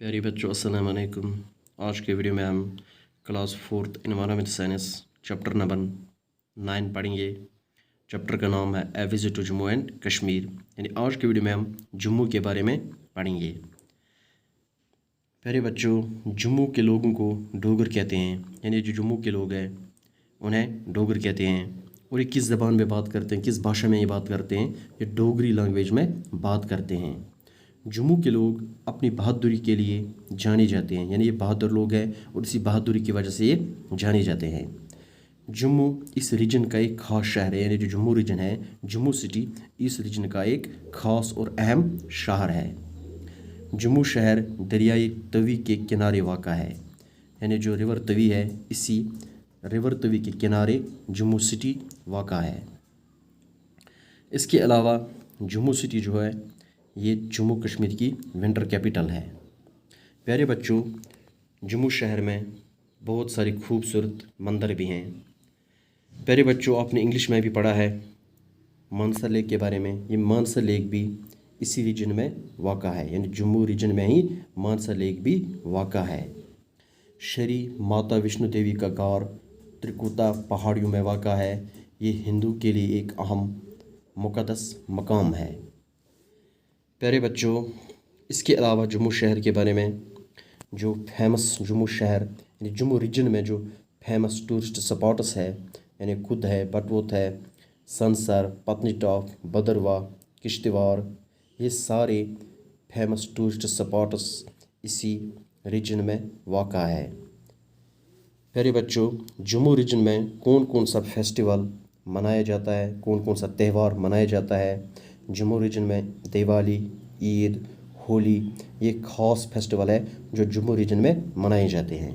प्यारे बच्चों अस्सलाम वालेकुम। आज के वीडियो में हम class 4th environment science chapter number 9 पढ़ेंगे। चैप्टर का नाम है a visit to Jammu and Kashmir. यानी आज के वीडियो में हम जम्मू के बारे में पढ़ेंगे। प्यारे बच्चों, जम्मू के लोगों को डोगर कहते हैं। यानी जो जम्मू के लोग हैं उन्हें डोगर कहते हैं। और ये किस ज़बान में बात करते हैं, किस भाषा में ये बात करते हैं? ये डोगरी लैंग्वेज में बात करते हैं। जम्मू के लोग अपनी बहादुरी के लिए जाने जाते हैं। यानी ये बहादुर लोग हैं और इसी बहादुरी की वजह से ये जाने जाते हैं। जम्मू इस रीजन का एक ख़ास शहर है। यानी जो जम्मू रीजन है, जम्मू सिटी इस रीजन का एक ख़ास और अहम शहर है। जम्मू शहर दरियाई तवी के किनारे वाक़ा है। यानी जो रिवर तवी है, इसी रिवर तवी के किनारे जम्मू सिटी वाक़ा है। इसके अलावा जम्मू सिटी जो है ये जम्मू कश्मीर की विंटर कैपिटल है। प्यारे बच्चों, जम्मू शहर में बहुत सारी खूबसूरत मंदिर भी हैं। प्यारे बच्चों, आपने इंग्लिश में भी पढ़ा है मानसर लेक के बारे में। ये मानसर लेक भी इसी रीजन में वाक़ा है। यानी जम्मू रीजन में ही मानसर लेक भी वाक़ा है। श्री माता विष्णु देवी का गार त्रिकुटा पहाड़ियों में वाक़ा है। ये हिंदू के लिए एक अहम मुक़द्दस मकाम है। प्यारे बच्चों, इसके अलावा जम्मू शहर के बारे में जो फेमस जम्मू शहर यानी जम्मू रीजन में जो फेमस टूरिस्ट स्पॉट्स है, यानी खुद है, बटवोत है, सनसर, पत्नीटॉप, भदरवा, किश्तवाड़, ये सारे फेमस टूरिस्ट स्पॉट्स इसी रीजन में वाक़ा है। प्यारे बच्चों, जम्मू रीजन में कौन कौन सा फेस्टिवल मनाया जाता है, कौन कौन सा त्यौहार मनाया जाता है? जम्मू रीजन में दिवाली, ईद, होली ये ख़ास फेस्टिवल है जो जम्मू रीजन में मनाए जाते हैं।